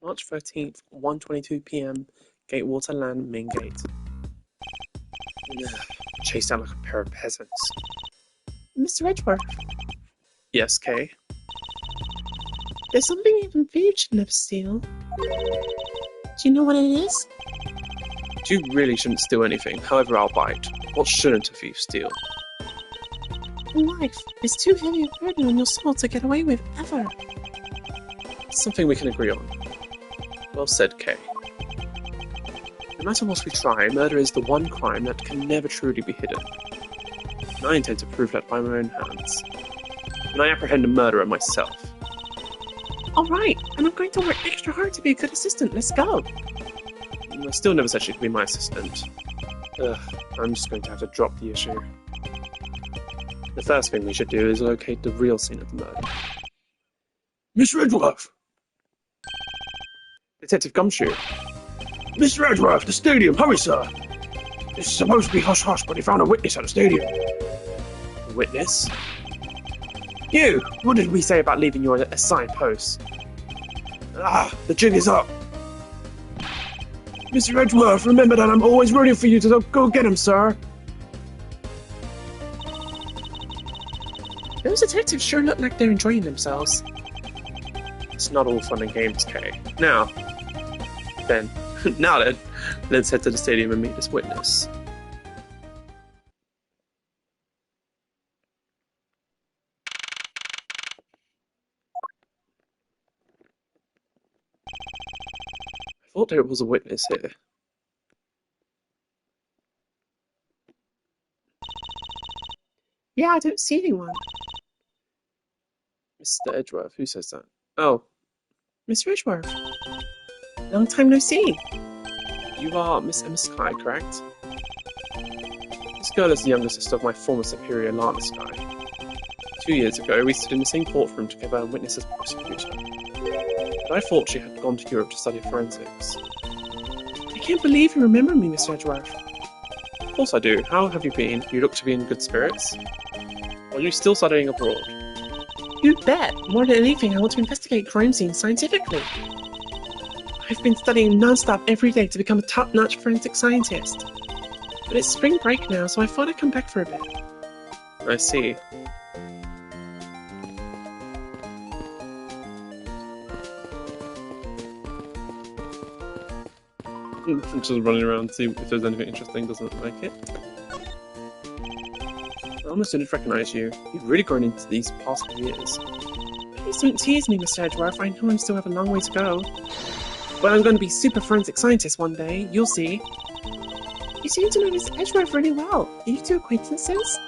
March 13th, 1:22 p.m. Gatewater Land main gate. Chased out like a pair of peasants. Mr. Edgeworth, Yes, Kay? there's something even thief should never steal. Do you know what it is? You really shouldn't steal anything, however I'll bite. What shouldn't a thief steal? Life is too heavy a burden on your soul to get away with ever. Something we can agree on. Well said, Kay. No matter what we try, murder is the one crime that can never truly be hidden. And I intend to prove that by my own hands. And I apprehend a murderer myself. Alright, and I'm going to work extra hard to be a good assistant. Let's go. I still never said she could be my assistant. I'm just going to have to drop the issue. The first thing we should do is locate the real scene of the murder. Mr. Edgeworth! Detective Gumshoe. Mr. Edgeworth, the stadium, hurry, sir! This is supposed to be hush-hush, but they found a witness at the stadium. A witness? You! What did we say about leaving you on a assigned post? The jig is up. Mr. Edgeworth, remember that I'm always rooting for you to go get him, sir. Those detectives sure look like they're enjoying themselves. It's not all fun and games, Kay. Now then, let's head to the stadium and meet this witness. I thought there was a witness here. Yeah, I don't see anyone. Mr. Edgeworth, who says that? Oh, Mr. Edgeworth, long time no see. you are Miss Emma Skye, correct? This girl is the younger sister of my former superior, Lana Skye. 2 years ago, we stood in the same courtroom together and witnessed as prosecutor. But I thought she had gone to Europe to study forensics. I can't believe you remember me, Mr. Edgeworth. Of course I do. How have you been? You look to be in good spirits. Are you still studying abroad? You bet. More than anything, I want to investigate crime scenes scientifically. I've been studying non-stop every day to become a top-notch forensic scientist. But it's spring break now, so I thought I'd come back for a bit. I see. Just running around to see if there's anything interesting, doesn't like it. I almost didn't recognize you. You've really grown into these past few years. Please don't tease me, Mr. Edgeworth. I know I still have a long way to go. But I'm going to be super forensic scientist one day. You'll see. You seem to know Mr. Edgeworth really well. Are you two acquaintances?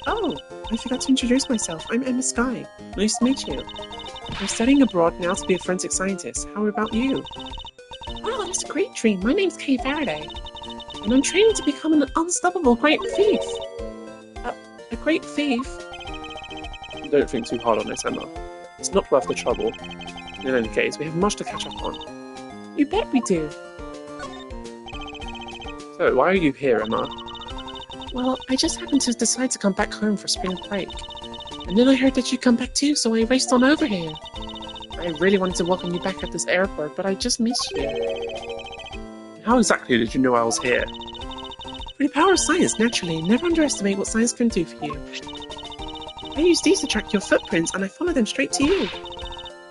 Oh, I forgot to introduce myself. I'm Emma Skye. Nice to meet you. I'm studying abroad now to be a forensic scientist. How about you? Oh, that's a great dream. My name's Kay Faraday. And I'm training to become an unstoppable great thief. A great thief? Don't think too hard on this, Emma. It's not worth the trouble. In any case, we have much to catch up on. You bet we do. So, why are you here, Emma? Well, I just happened to decide to come back home for spring break. And then I heard that you'd come back too, so I raced on over here. I really wanted to welcome you back at this airport, but I just missed you. How exactly did you know I was here? Through the power of science, naturally. Never underestimate what science can do for you. I use these to track your footprints, and I follow them straight to you.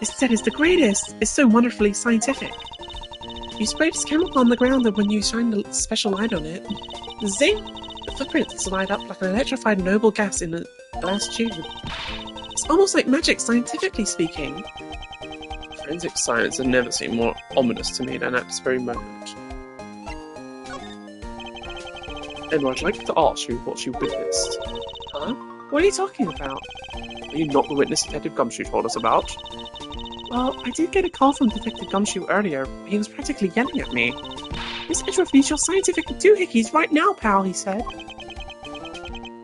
This set is the greatest. It's so wonderfully scientific. You spray this chemical on the ground, and when you shine the special light on it, zing! The footprints light up like an electrified noble gas in a glass tube. It's almost like magic, scientifically speaking. Forensic science has never seemed more ominous to me than at this very moment. Emma, I'd like to ask you what you witnessed. Huh? What are you talking about? Are you not the witness Detective Gumshoe told us about? Well, I did get a call from Detective Gumshoe earlier. He was practically yelling at me. Miss Edgeworth needs your scientific doohickeys right now, pal, he said.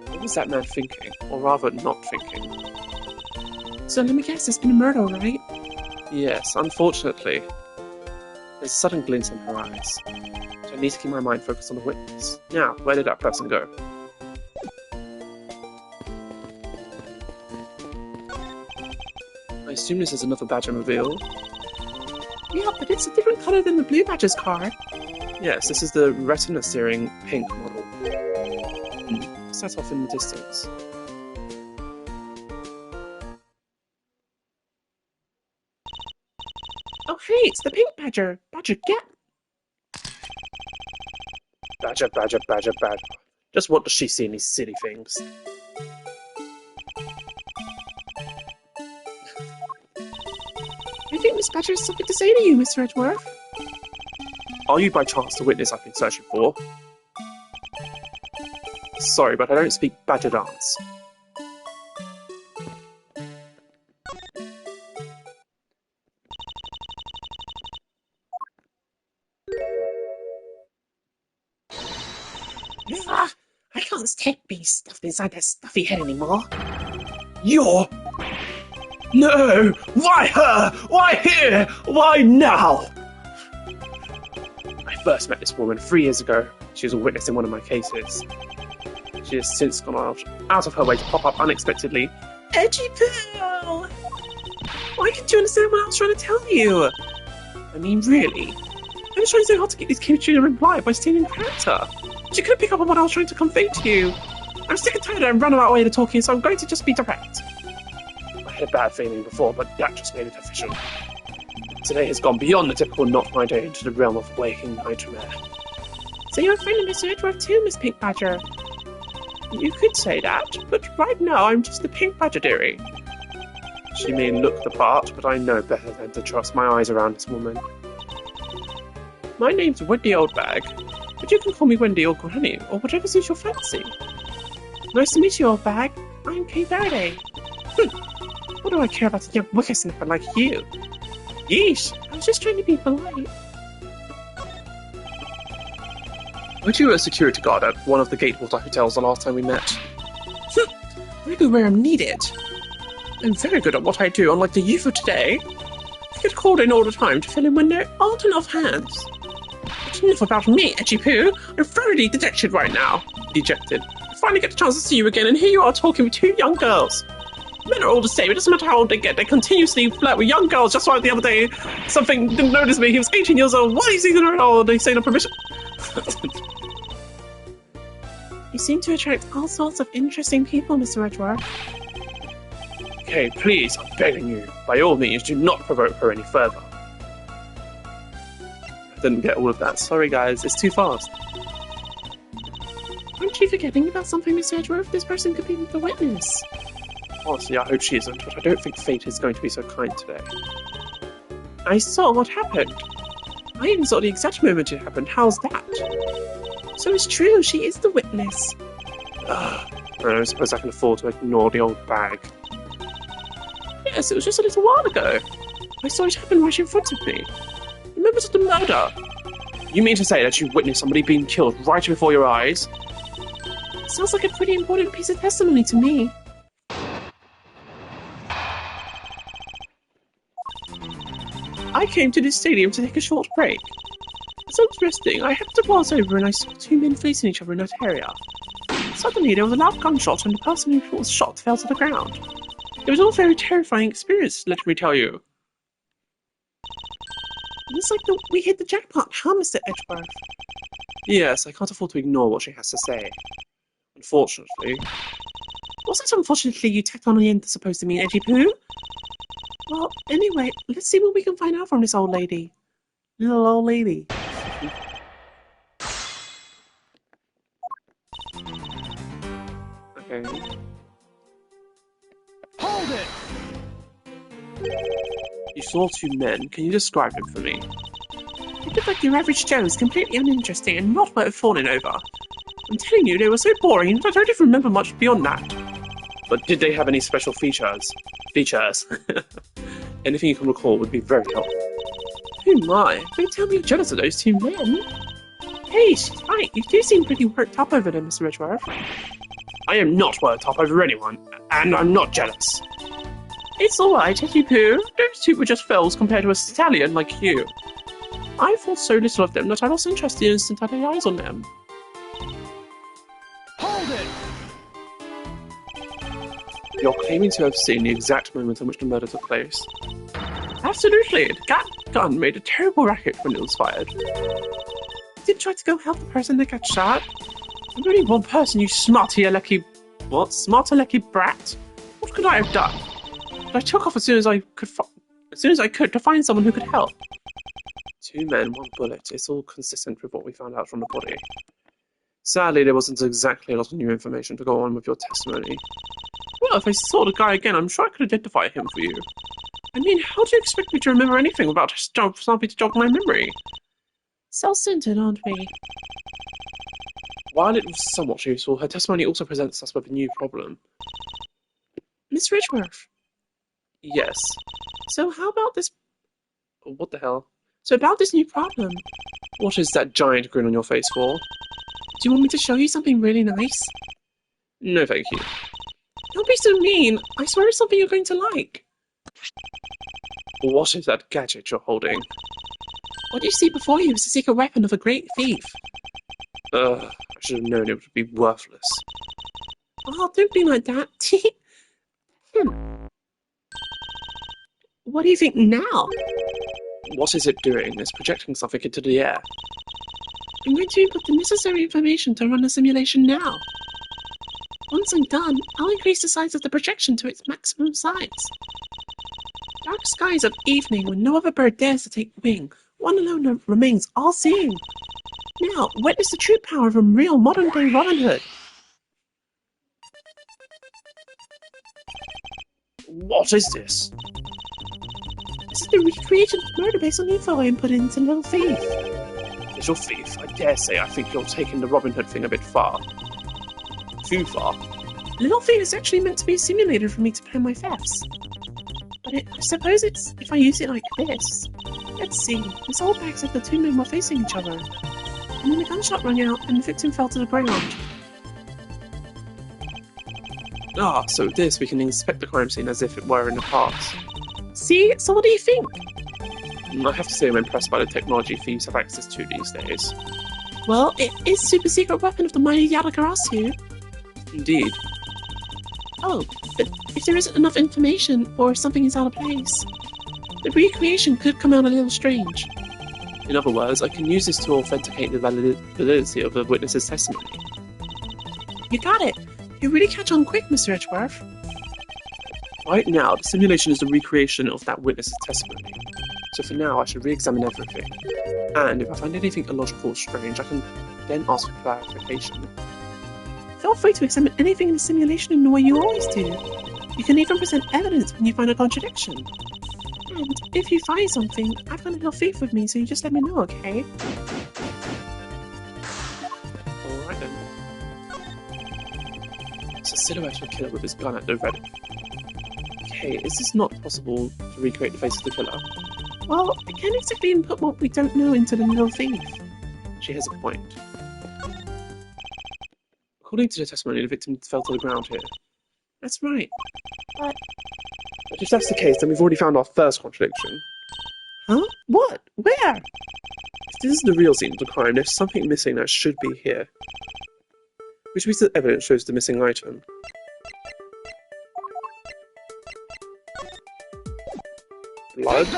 What was that man thinking? Or rather, not thinking? So let me guess, there's been a murder, right? Yes, unfortunately. There's a sudden glint in her eyes. So I need to keep my mind focused on the witness. Now, where did that person go? I assume this is another badger reveal. Yeah, but it's a different color than the Blue Badger's car. Yes, this is the retina steering pink model. Set off in the distance. Oh, hey, it's the Pink Badger. Badger, get... Badger, badger, badger, badger. Just what does she see in these silly things? I think Miss Badger has something to say to you, Mr. Edgeworth. Are you by chance the witness I've been searching for? Sorry, but I don't speak badger dance. Ah, I can't stand being stuffed inside that stuffy head anymore. You're... No! Why her? Why here? Why now? I first met this woman 3 years ago. She was a witness in one of my cases. She has since gone out of her way to pop up unexpectedly. Edgy Poo! Why didn't you understand what I was trying to tell you? I mean, really? I was trying so hard to get this chemistry to reply by staying in character. But you couldn't pick up on what I was trying to convey to you. I'm sick and tired and run out way to talking, so I'm going to just be direct. I had a bad feeling before, but that just made it official. Today has gone beyond the typical not my day into the realm of waking nightmare. So you're a friend of Mr. Edgeworth too, Miss Pink Badger? You could say that, but right now I'm just the Pink Badger dearie. She may look the part, but I know better than to trust my eyes around this woman. My name's Wendy Oldbag, but you can call me Wendy or Granny, or whatever suits your fancy. Nice to meet you, Oldbag. I'm Kay Faraday. What do I care about a young whippersnapper like you? Yeesh, I was just trying to be polite. Weren't you a security guard at one of the Gatewater hotels the last time we met? I go where I'm needed. I'm very good at what I do, unlike the youth of today. I get called in all the time to fill in when there aren't enough hands. But enough about me, Edgy Poo. I'm thoroughly dejected right now. Dejected. I finally get the chance to see you again, and here you are talking with 2 young girls. Men are all the same. It doesn't matter how old they get. They continuously flirt with young girls. Just like the other day, something didn't notice me. He was 18 years old. Why is he so old? They say no permission. You seem to attract all sorts of interesting people, Mr. Edgeworth. Okay, please, I'm begging you. By all means, do not provoke her any further. I didn't get all of that. Sorry, guys. It's too fast. Aren't you forgetting about something, Mr. Edgeworth? This person could be the witness. Honestly, I hope she isn't, but I don't think fate is going to be so kind today. I saw what happened. I even saw the exact moment it happened. How's that? So it's true, she is the witness. I don't suppose I can afford to ignore the old bag. Yes, it was just a little while ago. I saw it happen right in front of me. Remember the murder? You mean to say that you witnessed somebody being killed right before your eyes? Sounds like a pretty important piece of testimony to me. I came to this stadium to take a short break. As I was resting, I happened to pass over and I saw 2 men facing each other in that area. Suddenly, there was a loud gunshot and the person who was shot fell to the ground. It was all a very terrifying experience, let me tell you. It's like we hit the jackpot, huh, Mr. Edgeworth? Yes, I can't afford to ignore what she has to say. Unfortunately. What's that unfortunately you tacked on the end that's supposed to mean, Edgy Poo? Well, anyway, let's see what we can find out from this old lady. Little old lady. Okay. Hold it! You saw 2 men. Can you describe them for me? They looked like your average Joes, completely uninteresting and not worth fawning over. I'm telling you, they were so boring that I don't even remember much beyond that. But did they have any special features? Anything you can recall would be very helpful. Oh my, don't tell me you're jealous of those 2 men. Hey, she's right, you do seem pretty worked up over them, Mr. Edgeworth. I am not worked up over anyone, and I'm not jealous. It's alright, Edgy Poo. Those 2 were just fells compared to a stallion like you. I thought so little of them that I lost interest the instant I laid eyes on them. Hold it! You're claiming to have seen the exact moment in which the murder took place. Absolutely. That gun made a terrible racket when it was fired. I did try to go help the person that got shot. I'm only one person, you smarty alecky... What? Smart alecky brat? What could I have done? But I took off as soon as I could to find someone who could help. 2 men, 1 bullet. It's all consistent with what we found out from the body. Sadly, there wasn't exactly a lot of new information to go on with your testimony. Well, if I saw the guy again, I'm sure I could identify him for you. I mean, how do you expect me to remember anything without something to jog my memory? Self-centered, aren't we? While it was somewhat useful, her testimony also presents us with a new problem. Miss Edgeworth. Yes. So how about this... What the hell? So about this new problem. What is that giant grin on your face for? Do you want me to show you something really nice? No, thank you. Don't be so mean. I swear it's something you're going to like. What is that gadget you're holding? What you see before you is the secret weapon of a great thief. I should have known it would be worthless. Oh, don't be like that. What do you think now? What is it doing? It's projecting something into the air. I'm going to input the necessary information to run the simulation now. Once I'm done, I'll increase the size of the projection to its maximum size. Dark skies of evening when no other bird dares to take wing, one alone remains all-seeing. Now, witness the true power of a real modern-day Robin Hood. What is this? This is the recreated murder based on info I input into Little Thief. Little Thief, I dare say I think you're taking the Robin Hood thing a bit far. Too far. Little Thief is actually meant to be a simulator for me to plan my thefts. But I suppose it's if I use it like this. Let's see, Miss Oldbag said the 2 men were facing each other. And then the gunshot rang out and the victim fell to the ground. Ah, so with this we can inspect the crime scene as if it were in the past. See? So what do you think? I have to say I'm impressed by the technology thieves have access to these days. Well, it is super secret weapon of the mighty Yadagarasu. Indeed. Oh, but if there isn't enough information or if something is out of place, the recreation could come out a little strange. In other words, I can use this to authenticate the validity of the witness's testimony. You got it. You really catch on quick, Mr. Edgeworth. Right now, the simulation is the recreation of that witness's testimony. So for now, I should re-examine everything. And if I find anything illogical or strange, I can then ask for clarification. Feel free to examine anything in the simulation in the way you always do. You can even present evidence when you find a contradiction. And if you find something, I've got a little thief with me, so you just let me know, okay? Alright then. It's a silhouette of a killer with his gun at the ready. Okay, is this not possible to recreate the face of the killer? Well, I can't exactly input what we don't know into the little thief. She has a point. According to the testimony, the victim fell to the ground here. That's right. But if that's the case, then we've already found our first contradiction. huh? What? Where? If this is the real scene of the crime, there's something missing that should be here. Which piece of evidence shows the missing item? Blood?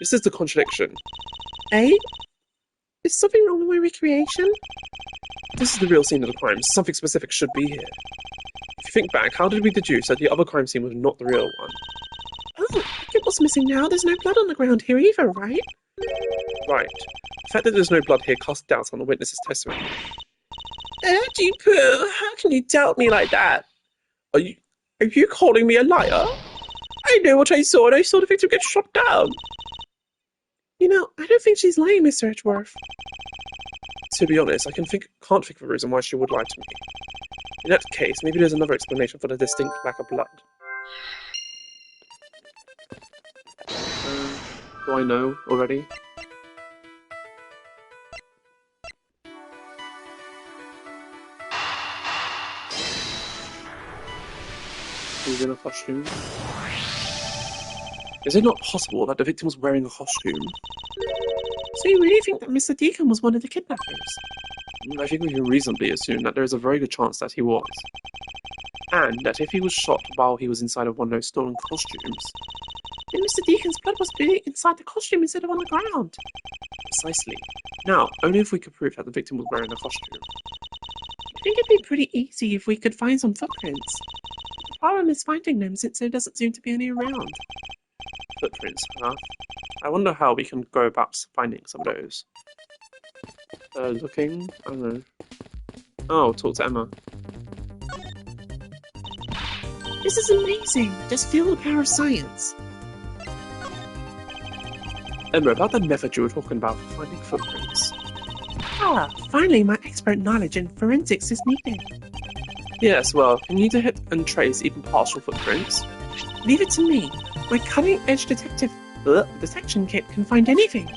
This is the contradiction. Eh? Is something wrong with my recreation? This is the real scene of the crime. Something specific should be here. If you think back, how did we deduce that the other crime scene was not the real one? Oh, look what's missing now. There's no blood on the ground here either, right? Right. The fact that there's no blood here casts doubts on the witness's testimony. Pooh, how can you doubt me like that? Are you calling me a liar? I know what I saw, and I saw the victim get shot down. You know, I don't think she's lying, Mr. Edgeworth. To be honest, I can't think of a reason why she would lie to me. In that case, maybe there's another explanation for the distinct lack of blood. Do I know already? He's in a costume. Is it not possible that the victim was wearing a costume? So you really think that Mr. Deacon was one of the kidnappers? I think we can reasonably assume that there is a very good chance that he was. and that if he was shot while he was inside of one of those stolen costumes... Then Mr. Deacon's blood was spilling inside the costume instead of on the ground. Precisely. Now, only if we could prove that the victim was wearing a costume. I think it'd be pretty easy if we could find some footprints. The problem is finding them since there doesn't seem to be any around. Footprints, huh? I wonder how we can go about finding some of those. Looking? I don't know. Oh, talk to Emma. This is amazing! Just feel the power of science. Emma, about the method you were talking about for finding footprints. Ah, finally my expert knowledge in forensics is needed. Yes, well, can you detect and trace even partial footprints? Leave it to me. My cutting-edge detection kit can find anything.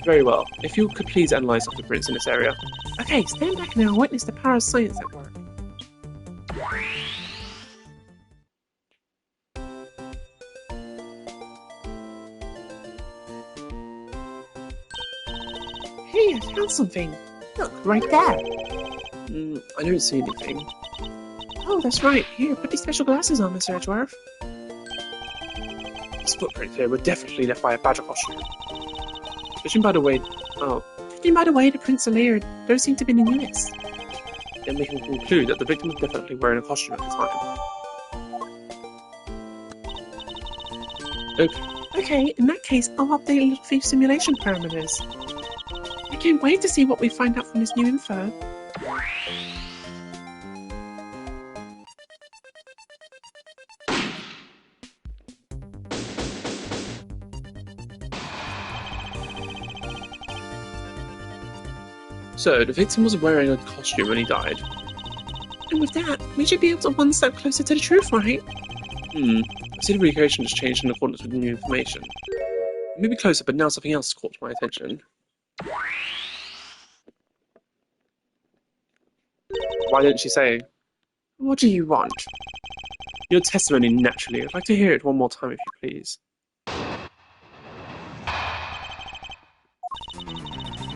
Very well. If you could please analyse the footprints in this area. Okay, stand back now and witness the power of science at work. Hey, I found something. Look, right there. I don't see anything. Oh, that's right. Here, put these special glasses on, Mr. Edgeworth. These footprints here were definitely left by a badger costume. Judging by the way... Oh, Judging by the way the prints are layered, those seem to be the newest. then we can conclude that the victim was definitely wearing a costume at the time. Okay, in that case, I'll update Little Thief simulation parameters. I can't wait to see what we find out from this new info. So, the victim was wearing a costume when he died. And with that, we should be able to one step closer to the truth, right? I see the recreation has changed in accordance with the new information. It may be closer, but now something else has caught my attention. Why didn't she say? What do you want? Your testimony, naturally. I'd like to hear it one more time, if you please.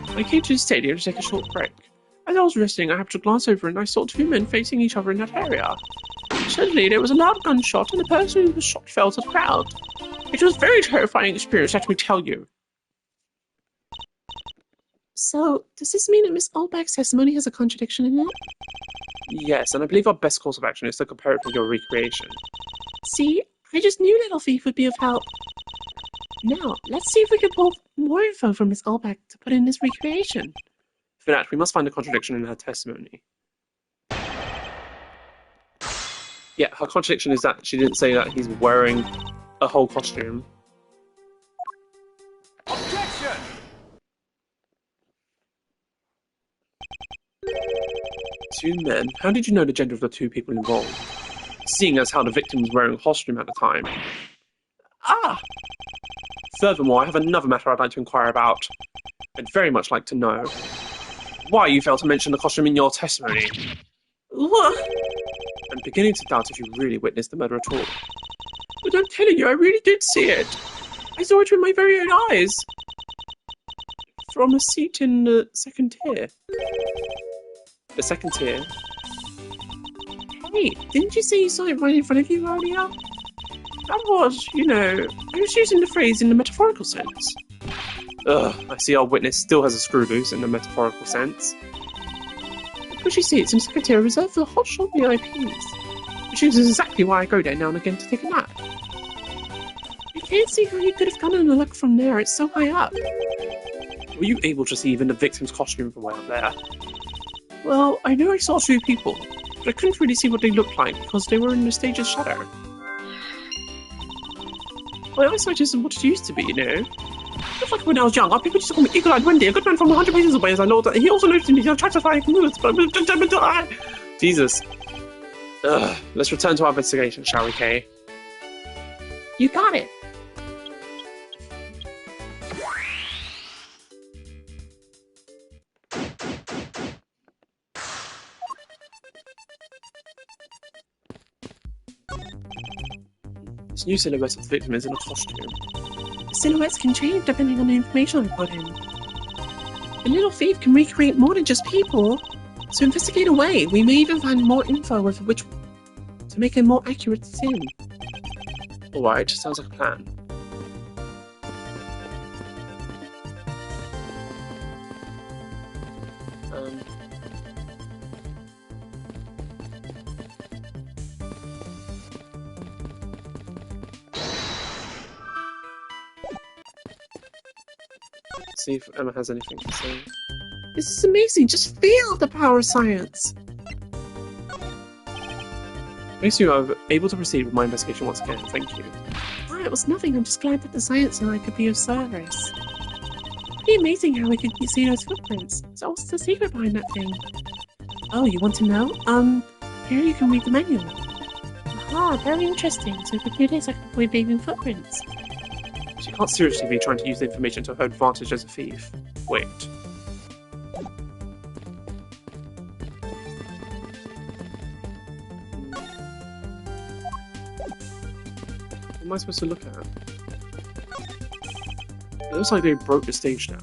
I came to the stadium to take a short break. As I was resting, I happened to glance over and I saw two men facing each other in that area. Suddenly, there was a loud gunshot and the person who was shot fell to the ground. It was a very terrifying experience, let me tell you. So, does this mean that Miss Oldbag's testimony has a contradiction in it? Yes, and I believe our best course of action is to compare it with your recreation. See, I just knew Little Thief would be of help. Now, let's see if we can pull more info from Miss Oldbag to put in this recreation. For that, we must find a contradiction in her testimony. Yeah, her contradiction is that she didn't say that he's wearing a whole costume. Objection! Two men? How did you know the gender of the two people involved? Seeing as how the victim was wearing a costume at the time. Ah! Furthermore, I have another matter I'd like to inquire about. I'd very much like to know why you failed to mention the costume in your testimony. What? I'm beginning to doubt if you really witnessed the murder at all. But I'm telling you, I really did see it. I saw it with my very own eyes. From a seat in the second tier. The second tier? Hey, didn't you say you saw it right in front of you earlier? That was, I was using the phrase in the metaphorical sense. Ugh, I see our witness still has a screw loose in the metaphorical sense. Pushy seats in secretary reserved for hotshot VIPs, which is exactly why I go there now and again to take a nap. I can't see how you could have gotten a look from there, it's so high up. Were you able to see even the victim's costume from way up there? Well, I know I saw two people, but I couldn't really see what they looked like because they were in the stage's shadow. My eyesight isn't what it used to be, Just like when I was young, people used to call me Eagle-Eyed Wendy, a good man from 100 paces away, as I know that he also noticed me, tried to fly but Jesus. Ugh, let's return to our investigation, shall we, Kay? You got it. This new silhouette of the victim is in a costume. Silhouettes can change depending on the information I put in. A Little Thief can recreate more than just people. So investigate away. We may even find more info with which to make a more accurate sim. Alright, sounds like a plan. See if Emma has anything to say. This is amazing. Just feel the power of science. Makes you are able to proceed with my investigation once again. Thank you. Ah, it was nothing. I'm just glad that the science and I could be of service. Pretty amazing how we could see those footprints. So what's the secret behind that thing? Oh, you want to know? Here you can read the manual. Aha, very interesting. So for 2 days I can avoid leaving footprints. She can't seriously be trying to use the information to her advantage as a thief. Wait. What am I supposed to look at? It looks like they broke the stage now.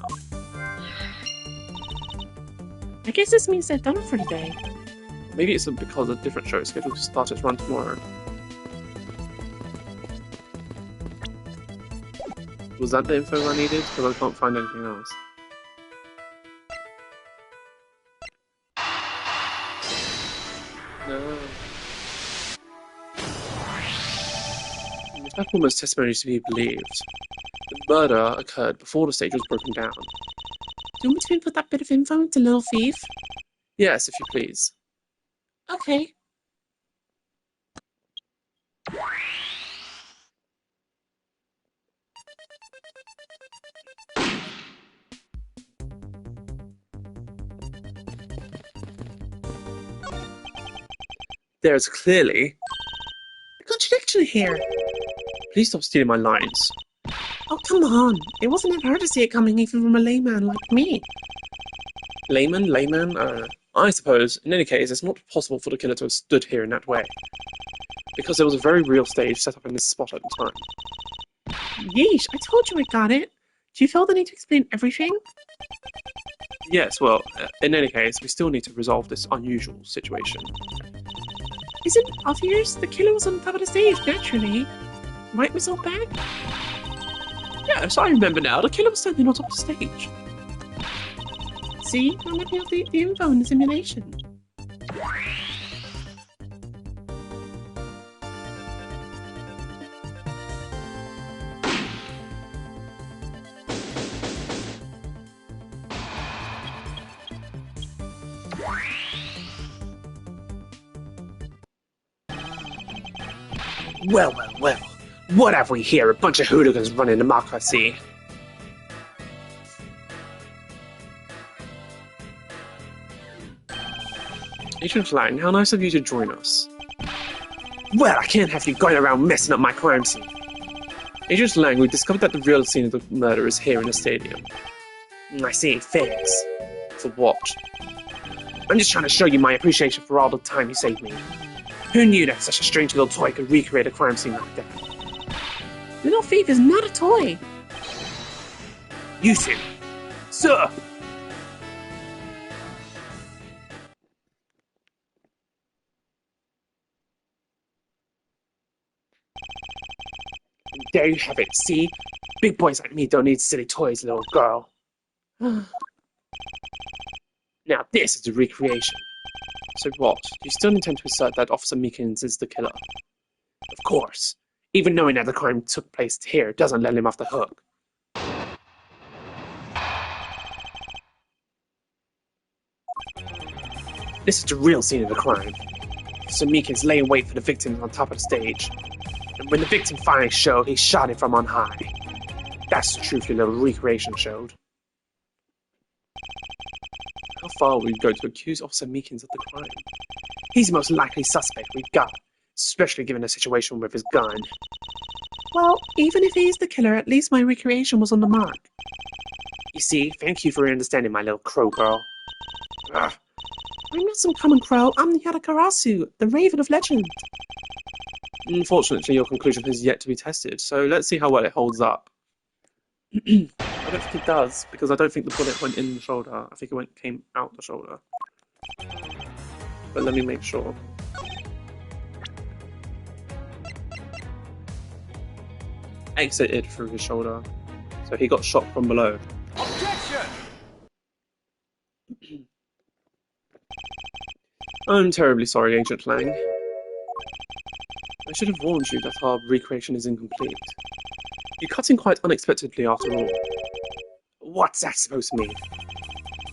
I guess this means they're done for the day. Maybe it's because a different show is scheduled to start its run tomorrow. Was that the info I needed? Because I can't find anything else. No. If that woman's testimony is to be believed, the murder occurred before the stage was broken down. Do you want me to input that bit of info into Little Thief? Yes, if you please. Okay. There's clearly... a contradiction here. Please stop stealing my lines. Oh, come on. It wasn't unheard to see it coming even from a layman like me. Layman? I suppose, in any case, it's not possible for the killer to have stood here in that way. Because there was a very real stage set up in this spot at the time. Yeesh, I told you I got it. Do you feel the need to explain everything? Yes, well, in any case, we still need to resolve this unusual situation. Is it obvious? The killer was on top of the stage, naturally. Right, Miss Oldbag? Yes, I remember now. The killer was standing on top of the stage. See? Now let me have the info in the simulation. Well. What have we here? A bunch of hooligans running democracy. Agent Lang, how nice of you to join us. Well, I can't have you going around messing up my crime scene. Agent Lang, we discovered that the real scene of the murder is here in the stadium. I see, thanks. For what? I'm just trying to show you my appreciation for all the time you saved me. Who knew that such a strange little toy could recreate a crime scene like that? Little Thief is not a toy. You two. Sir! And there you have it, see? Big boys like me don't need silly toys, little girl. Now this is a recreation. So what? Do you still intend to assert that Officer Meekins is the killer? Of course. Even knowing that the crime took place here doesn't let him off the hook. This is the real scene of the crime. Officer Meekins lay in wait for the victim on top of the stage. And when the victim finally showed, he shot him from on high. That's the truth your little recreation showed. How far will you go to accuse Officer Meekins of the crime? He's the most likely suspect we've got, especially given the situation with his gun. Well, even if he's the killer, at least my recreation was on the mark. You see, thank you for understanding, my little crow girl. Ugh. I'm not some common crow, I'm the Yadakarasu, the Raven of Legend. Unfortunately, your conclusion has yet to be tested, so let's see how well it holds up. I don't think it does, because I don't think the bullet went in the shoulder. I think it came out the shoulder. But let me make sure. exited through his shoulder, so he got shot from below. Objection! I'm terribly sorry, Agent Lang. I should have warned you that our recreation is incomplete. You cut in quite unexpectedly after all. What's that supposed to mean?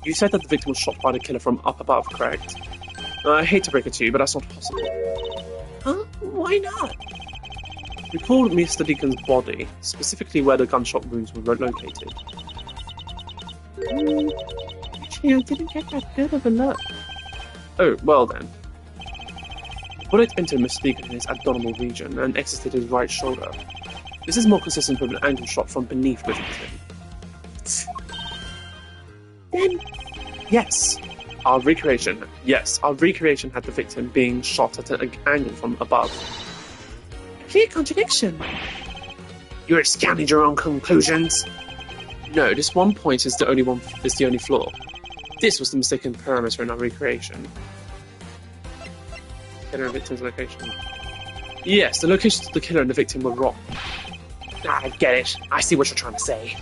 You said that the victim was shot by the killer from up above, correct? I hate to break it to you, but that's not possible. Huh? Why not? We pulled Mr. Deacon's body, specifically where the gunshot wounds were located. Actually, I didn't get that good of a look. Oh, well then. The bullet entered Mr. Deacon in his abdominal region and exited his right shoulder. This is more consistent with an angle shot from beneath the victim. Then, Yes, our recreation had the victim being shot at an angle from above. clear contradiction. You're scanning your own conclusions? No, this one point is the only flaw. This was the mistaken parameter in our recreation. Killer and victim's location. Yes, the locations of the killer and the victim were wrong. I get it. I see what you're trying to say.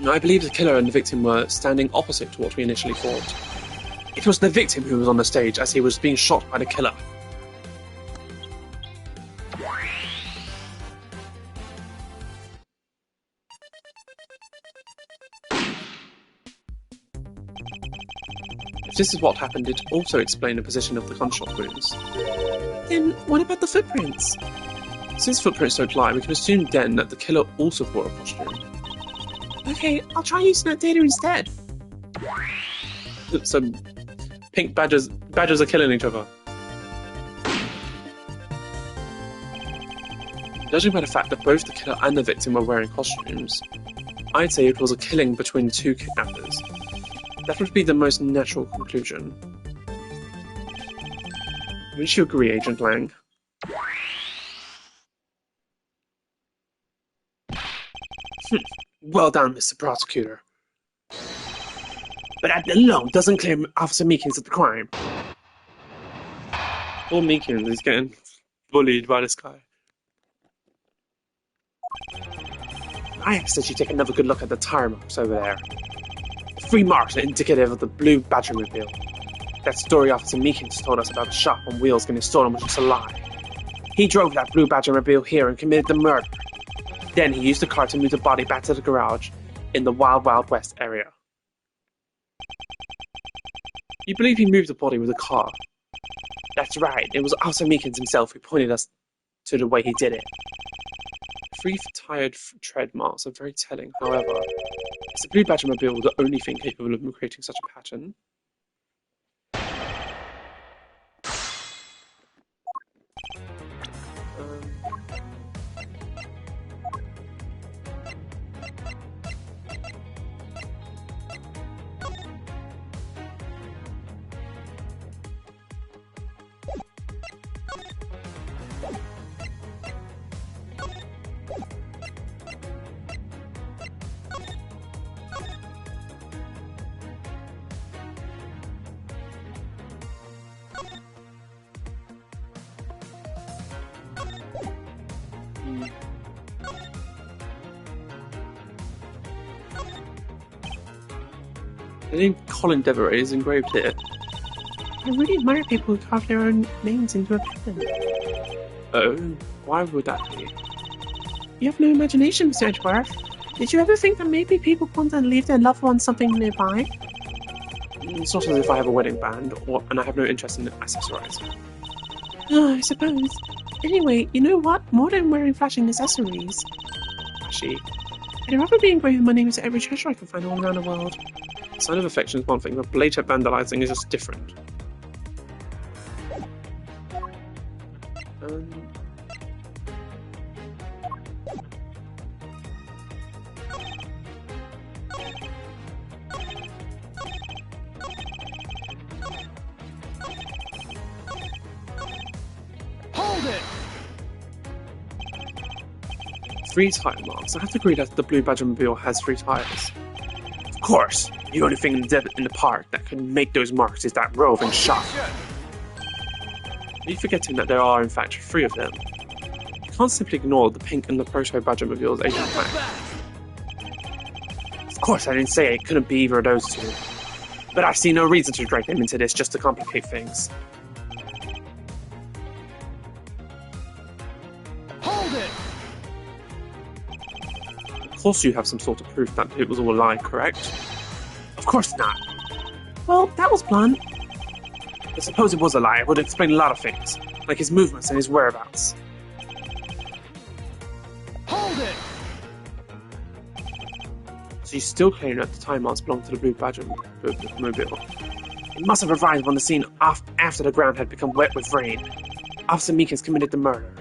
I believe the killer and the victim were standing opposite to what we initially thought. It was the victim who was on the stage as he was being shot by the killer. If this is what happened, it also explained the position of the gunshot wounds. Then, what about the footprints? Since footprints don't lie, we can assume then that the killer also wore a costume. Okay, I'll try using that data instead. So, pink badgers are killing each other. Judging by the fact that both the killer and the victim were wearing costumes, I'd say it was a killing between two kidnappers. That would be the most natural conclusion. Wouldn't you agree, Agent Lang? Well done, Mr. Prosecutor. But that alone doesn't clear Officer Meekins of the crime. Poor Meekins is getting bullied by this guy. I ask that you take another good look at the tire marks over there. The 3 marks are indicative of the blue Badgermobile. That story Officer Meekins told us about the shop on wheels getting stolen was just a lie. He drove that blue Badgermobile here and committed the murder. Then he used the car to move the body back to the garage in the Wild Wild West area. You believe he moved the body with a car? That's right, it was Officer Meekins himself who pointed us to the way he did it. 3 tired tread marks are very telling, however. Is the blue Badgermobile the only thing capable of creating such a pattern? The name Colin Devereux is engraved here. I really admire people who carve their own names into a pen. Oh, why would that be? You have no imagination, Mr. Edgeworth. Did you ever think that maybe people want to leave their loved ones something nearby? It's not as if I have a wedding band, and I have no interest in accessorizing. Oh, I suppose. Anyway, you know what? More than wearing flashing accessories. Flashy. I'd rather be engraving my name into every treasure I can find all around the world. Sign of affection is one thing, but blatant vandalizing is just different. Hold it! 3 tire marks. I have to agree that the blue Badgermobile has 3 tires. Of course, the only thing in the park that can make those marks is that roving shop. Are you forgetting that there are in fact 3 of them? You can't simply ignore the pink and the proto-Badgermobile as Agent Lang. Of course, I didn't say it couldn't be either of those two. But I see no reason to drag them into this just to complicate things. Hold it! Of course you have some sort of proof that it was all a lie, correct? Of course not. Well, that was blunt. But suppose it was a lie, it would explain a lot of things, like his movements and his whereabouts. Hold it! So you still claim that the time marks belong to the blue Badgermobile? It must have arrived on the scene after the ground had become wet with rain. Officer Meekins committed the murder.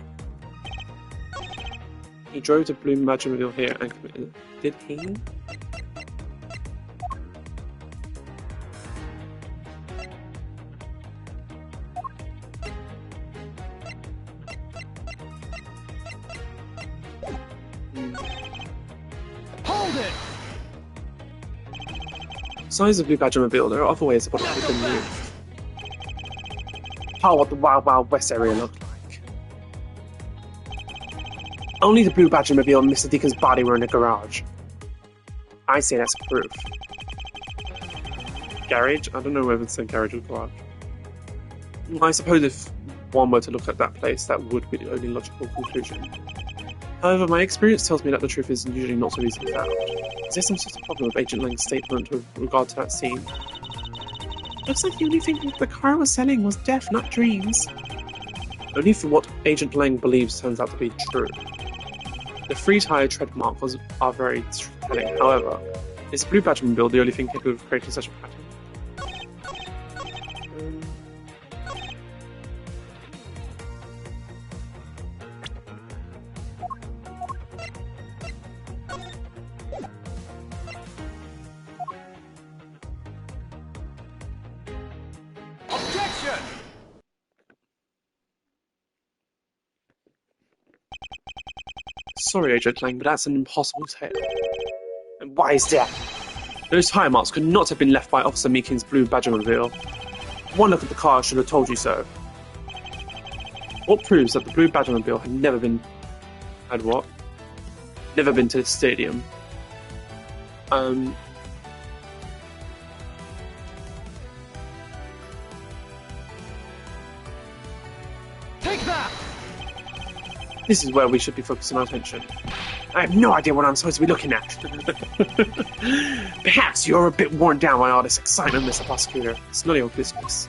He drove the blue Badgermobile here and committed... Did he? Hold it! Besides the blue Badgermobile, there are other ways about it could have been moved. How what the Wild Wild West area looked like. Only the blue Badgermobile and Mr. Deacon's body were in the garage. I say that's proof. Garage? I don't know whether it's a garage or garage. I suppose if one were to look at that place, that would be the only logical conclusion. However, my experience tells me that the truth is usually not so easily found. Is there some sort of problem with Agent Lang's statement with regard to that scene? Looks like the only thing that the car was selling was death, not dreams. Only if what Agent Lang believes turns out to be true. The three-tire tread mark are very telling. However, is the blue Badgermobile the only thing capable of creating such a pattern? Objection! Sorry, Agent Lang, but that's an impossible tale. And why is that? Those tire marks could not have been left by Officer Meekins' blue Badgermobile. One look at the car should have told you so. What proves that the blue Badgermobile had never been... Had what? Never been to the stadium. Take that! This is where we should be focusing our attention. I have no idea what I'm supposed to be looking at. Perhaps you're a bit worn down by all this excitement, Mr. Prosecutor. It's none of your business.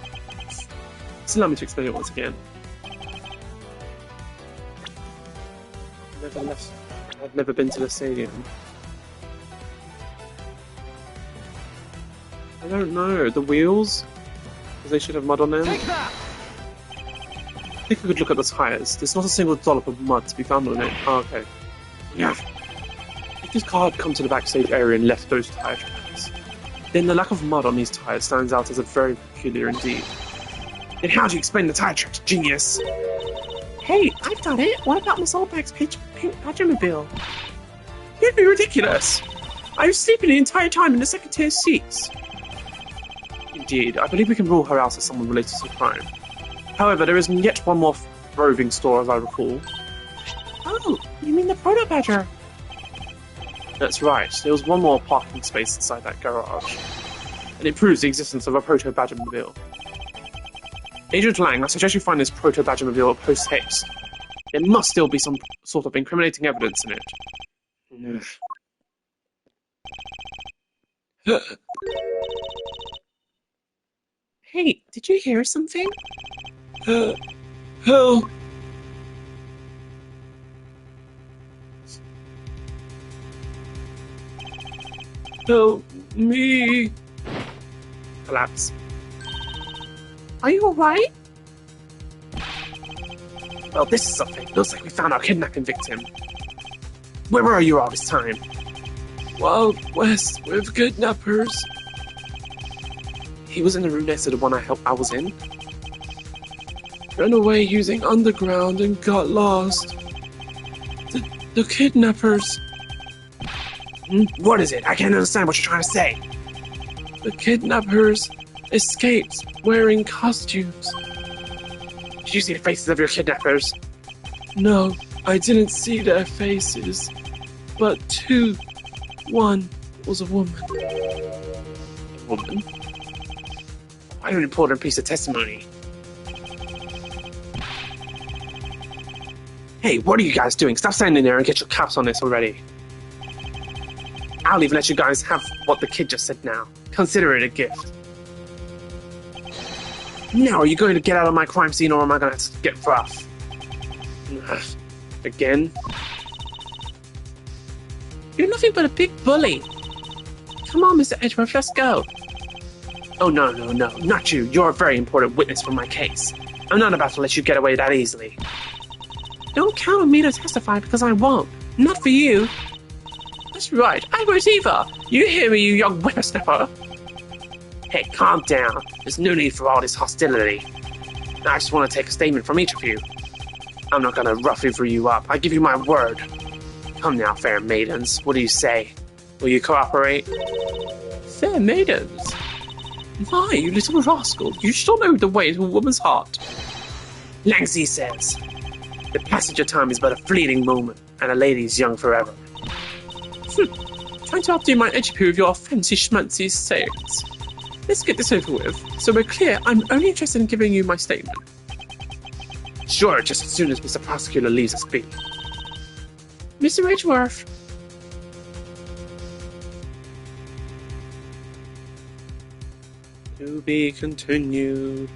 Just allow me to explain it once again. I've never been to the stadium. I don't know. The wheels? Because they should have mud on them. Take that! Take a good look at the tyres. There's not a single dollop of mud to be found on it. Oh, okay. Yeah. If this car had come to the backstage area and left those tyre tracks, then the lack of mud on these tyres stands out as a very peculiar indeed. Then how do you explain the tire tracks, genius? Hey, I've got it. What about Miss Oldbag's pink Badgermobile? You'd be ridiculous. I was sleeping the entire time in the second-tier seats. Indeed, I believe we can rule her out as someone related to the crime. However, there is yet one more roving store, as I recall. Oh, you mean the Proto Badger? That's right, there was one more parking space inside that garage. And it proves the existence of a proto-Badgermobile. Agent Lang, I suggest you find this proto-Badgermobile post-haste. There must still be some sort of incriminating evidence in it. Hey, did you hear something? Help! Help me! Collapse. Are you alright? Well, this is something. Looks like we found our kidnapping victim. Where were you all this time? Wild West with kidnappers. He was in the room next to the one I was in. Ran away using underground and got lost. The kidnappers. What is it? I can't understand what you're trying to say. The kidnappers escaped wearing costumes. Did you see the faces of your kidnappers? No, I didn't see their faces, but one was a woman. A woman? Quite an important piece of testimony. Hey, what are you guys doing? Stop standing there and get your caps on this already. I'll even let you guys have what the kid just said now. Consider it a gift. Now, are you going to get out of my crime scene or am I going to get rough? Again? You're nothing but a big bully. Come on, Mr. Edgeworth, let's go. Oh, no, not you. You're a very important witness for my case. I'm not about to let you get away that easily. Don't count on me to testify because I won't. Not for you. That's right, I won't either. You hear me, you young whippersnapper? Hey, calm down. There's no need for all this hostility. I just want to take a statement from each of you. I'm not going to rough you up. I give you my word. Come now, fair maidens. What do you say? Will you cooperate? Fair maidens? Why, you little rascal? You sure know the way to a woman's heart. Langsy says, the passage of time is but a fleeting moment, and a lady is young forever. Trying to outdo my educate with your fancy schmancy sayings. Let's get this over with. So we're clear, I'm only interested in giving you my statement. Sure, just as soon as Mr. Prosecutor leaves us be. Mr. Edgeworth. To be continued.